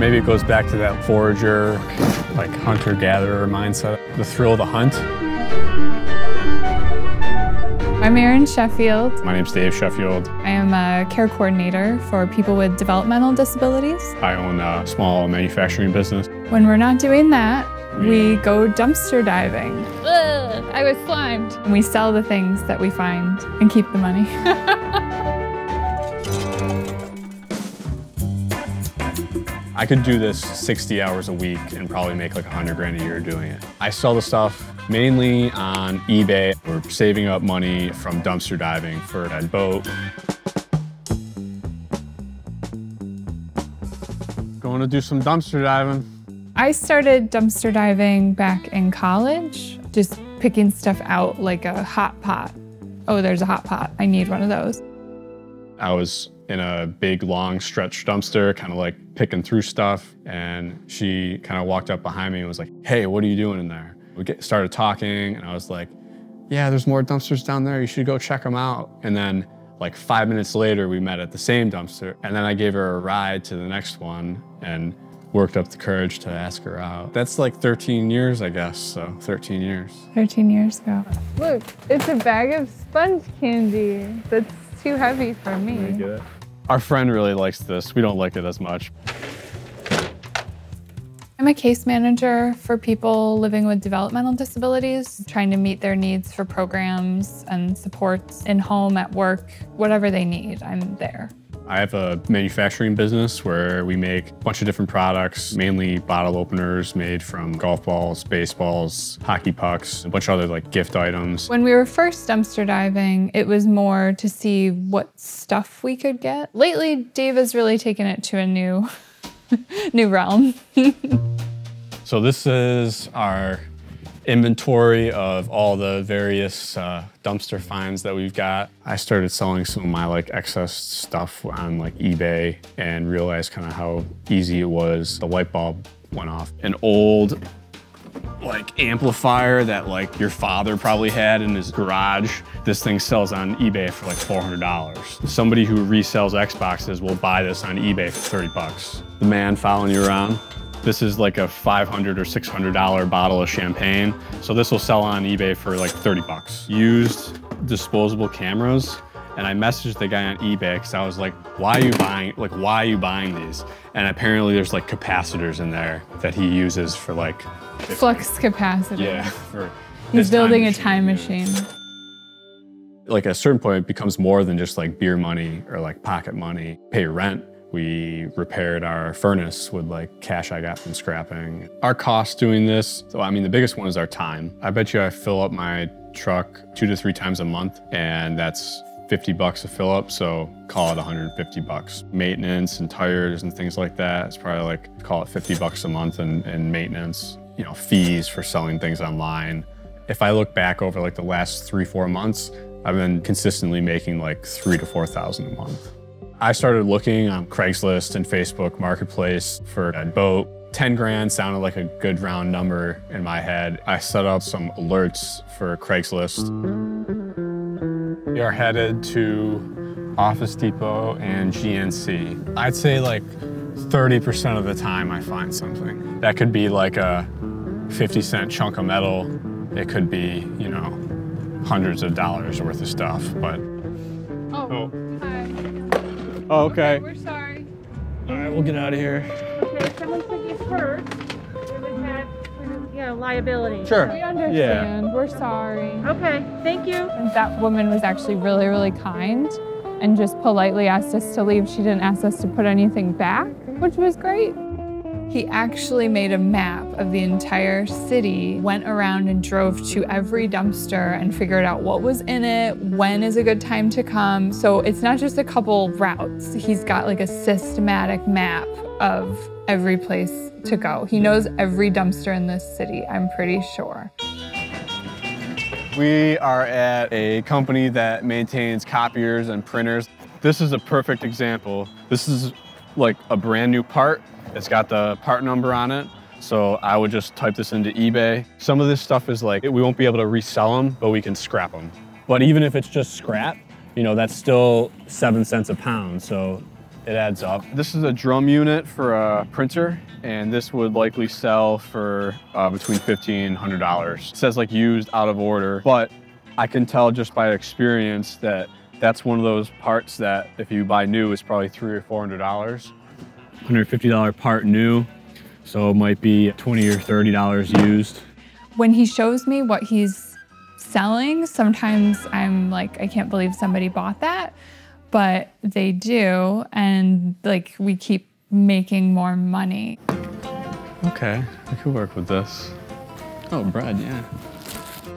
Maybe it goes back to that forager, like hunter-gatherer mindset, the thrill of the hunt. I'm Erin Sheffield. My name's Dave Sheffield. I am a care coordinator for people with developmental disabilities. I own a small manufacturing business. When we're not doing that, we go dumpster diving. Ugh, I was slimed. And we sell the things that we find and keep the money. I could do this 60 hours a week and probably make like 100 grand a year doing it. I sell the stuff mainly on eBay. We're saving up money from dumpster diving for a boat. Going to do some dumpster diving. I started dumpster diving back in college, just picking stuff out like a hot pot. Oh, there's a hot pot. I need one of those. I was in a big, long stretch dumpster, kind of like picking through stuff. And she kind of walked up behind me and was like, hey, what are you doing in there? We started talking and I was like, yeah, there's more dumpsters down there. You should go check them out. And then like 5 minutes later, we met at the same dumpster. And then I gave her a ride to the next one and worked up the courage to ask her out. That's like 13 years, I guess, so 13 years. 13 years ago. Look, it's a bag of sponge candy. That's too heavy for me. Get it? Our friend really likes this. We don't like it as much. I'm a case manager for people living with developmental disabilities, trying to meet their needs for programs and supports in home, at work, whatever they need, I'm there. I have a manufacturing business where we make a bunch of different products, mainly bottle openers made from golf balls, baseballs, hockey pucks, a bunch of other like gift items. When we were first dumpster diving, it was more to see what stuff we could get. Lately, Dave has really taken it to a new realm. So this is our inventory of all the various dumpster finds that we've got. I started selling some of my like excess stuff on like eBay and realized kind of how easy it was. The light bulb went off. An old like amplifier that like your father probably had in his garage. This thing sells on eBay for like $400. Somebody who resells Xboxes will buy this on eBay for 30 bucks. The man following you around. This is like a $500 or $600 bottle of champagne. So this will sell on eBay for like 30 bucks. Used disposable cameras. And I messaged the guy on eBay because I was like, why are you buying these? And apparently there's like capacitors in there that he uses for like flux capacitor. Yeah. He's building a time machine. Like at a certain point, it becomes more than just like beer money or like pocket money. Pay rent. We repaired our furnace with like cash I got from scrapping. Our cost doing this, so I mean, the biggest one is our time. I bet you I fill up my truck 2 to 3 times a month, and that's 50 bucks a fill up, so call it 150 bucks. Maintenance and tires and things like that, it's probably like, call it 50 bucks a month in maintenance, you know, fees for selling things online. If I look back over like the last 3-4 months, I've been consistently making like $3,000 to $4,000 a month. I started looking on Craigslist and Facebook Marketplace for a boat. 10 grand sounded like a good round number in my head. I set up some alerts for Craigslist. We are headed to Office Depot and GNC. I'd say like 30% of the time I find something. That could be like a 50-cent chunk of metal. It could be, you know, hundreds of dollars worth of stuff, but. Oh. Hi. Oh, okay. We're sorry. All right, we'll get out of here. Okay, if someone took you first, it would have, you know, liability. Sure. We understand. Yeah. We're sorry. Okay, thank you. And that woman was actually really, really kind and just politely asked us to leave. She didn't ask us to put anything back, which was great. He actually made a map of the entire city, went around and drove to every dumpster and figured out what was in it, when is a good time to come. So it's not just a couple routes. He's got like a systematic map of every place to go. He knows every dumpster in this city, I'm pretty sure. We are at a company that maintains copiers and printers. This is a perfect example. This is like a brand new part. It's got the part number on it. So I would just type this into eBay. Some of this stuff is like, we won't be able to resell them, but we can scrap them. But even if it's just scrap, you know, that's still 7 cents a pound. So it adds up. This is a drum unit for a printer, and this would likely sell for between $50 and $100. It says like used out of order, but I can tell just by experience that that's one of those parts that if you buy new, it's probably $300 or $400. $150 part new, so it might be $20 or $30 used. When he shows me what he's selling, sometimes I'm like, I can't believe somebody bought that, but they do, and like we keep making more money. Okay, I could work with this. Oh, bread, yeah.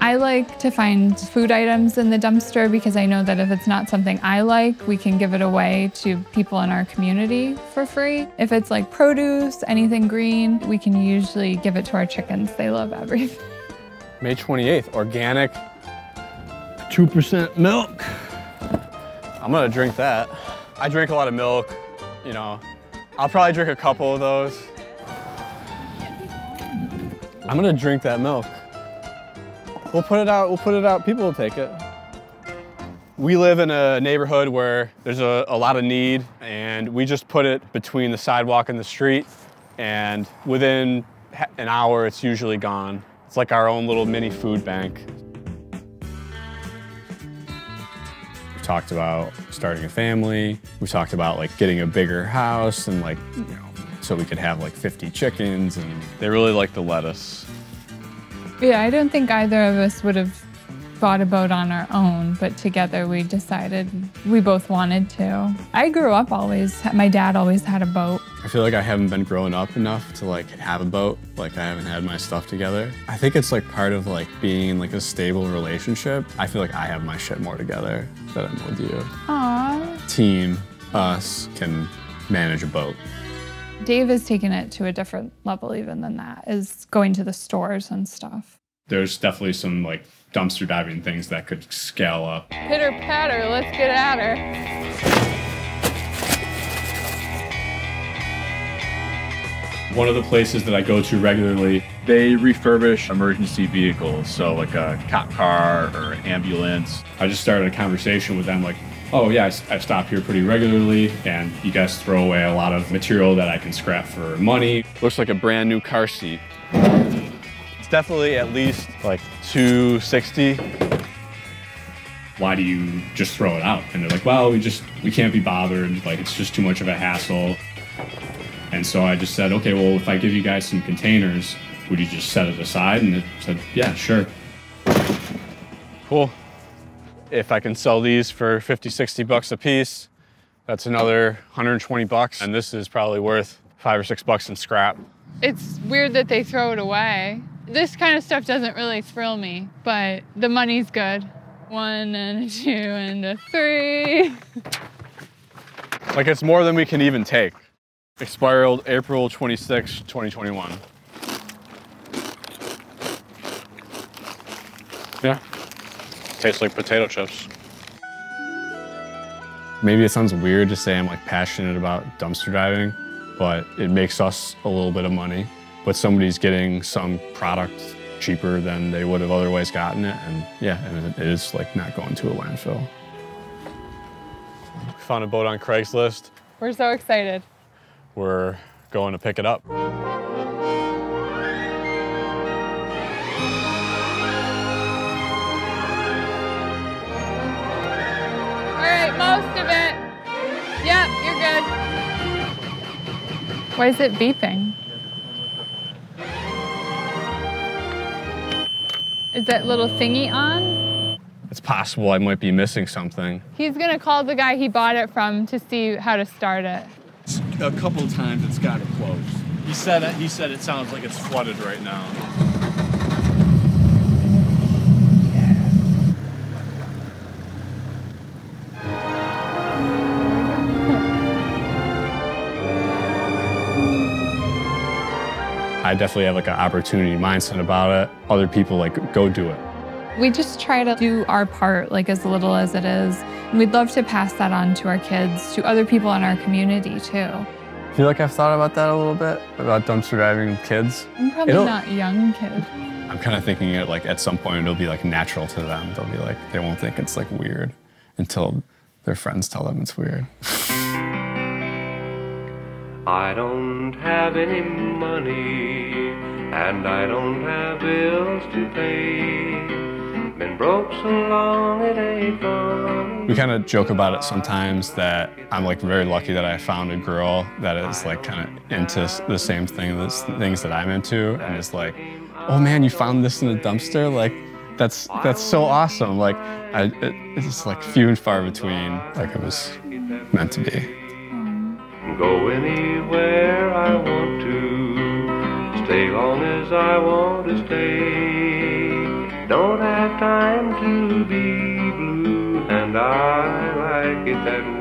I like to find food items in the dumpster because I know that if it's not something I like, we can give it away to people in our community for free. If it's like produce, anything green, we can usually give it to our chickens. They love everything. May 28th, organic, 2% milk. I'm gonna drink that. I drink a lot of milk, you know. I'll probably drink a couple of those. I'm gonna drink that milk. We'll put it out, people will take it. We live in a neighborhood where there's a lot of need, and we just put it between the sidewalk and the street, and within an hour, it's usually gone. It's like our own little mini food bank. We've talked about starting a family. We talked about like getting a bigger house and like, you know, so we could have like 50 chickens, and they really like the lettuce. Yeah, I don't think either of us would have bought a boat on our own, but together we decided we both wanted to. I grew up my dad always had a boat. I feel like I haven't been growing up enough to like have a boat. Like I haven't had my stuff together. I think it's like part of like being in like a stable relationship. I feel like I have my shit more together than I'm with you. Aww. Team, us can manage a boat. Dave has taken it to a different level even than that, is going to the stores and stuff. There's definitely some like dumpster diving things that could scale up. Pitter patter, let's get at her. One of the places that I go to regularly, they refurbish emergency vehicles. So like a cop car or ambulance. I just started a conversation with them like, oh yeah, I stop here pretty regularly, and you guys throw away a lot of material that I can scrap for money. Looks like a brand new car seat. It's definitely at least like $260. Why do you just throw it out? And they're like, well, we can't be bothered. Like it's just too much of a hassle. And so I just said, okay, well, if I give you guys some containers, would you just set it aside? And it said, yeah, sure. Cool. If I can sell these for 50, 60 bucks a piece, that's another 120 bucks. And this is probably worth $5 or $6 in scrap. It's weird that they throw it away. This kind of stuff doesn't really thrill me, but the money's good. 1 and a 2 and a 3. Like it's more than we can even take. Expired April 26, 2021. Yeah. Tastes like potato chips. Maybe it sounds weird to say I'm like passionate about dumpster diving, but it makes us a little bit of money. But somebody's getting some product cheaper than they would have otherwise gotten it, and yeah, and it is like not going to a landfill. We found a boat on Craigslist. We're so excited. We're going to pick it up. All right, most of it. Yep, you're good. Why is it beeping? Is that little thingy on? It's possible I might be missing something. He's gonna call the guy he bought it from to see how to start it. A couple times it's got to close. He said it sounds like it's flooded right now. I definitely have like an opportunity mindset about it. Other people like go do it. We just try to do our part, like as little as it is. And we'd love to pass that on to our kids, to other people in our community too. I feel like I've thought about that a little bit, about dumpster diving with kids. I'm probably not young kids. I'm kind of thinking it like at some point it'll be like natural to them. They'll be like, they won't think it's like weird until their friends tell them it's weird. I don't have any money, and I don't have bills to pay. Been broke so long it ain't fun. We kind of joke about it sometimes that I'm like very lucky that I found a girl that is like kind of into the same things that I'm into, and is like, oh man, you found this in a dumpster? Like, that's so awesome. Like, it's like few and far between. Like, it was meant to be. Go anywhere I want to, stay long as I want to stay. Don't have time to be blue, and I like it that way.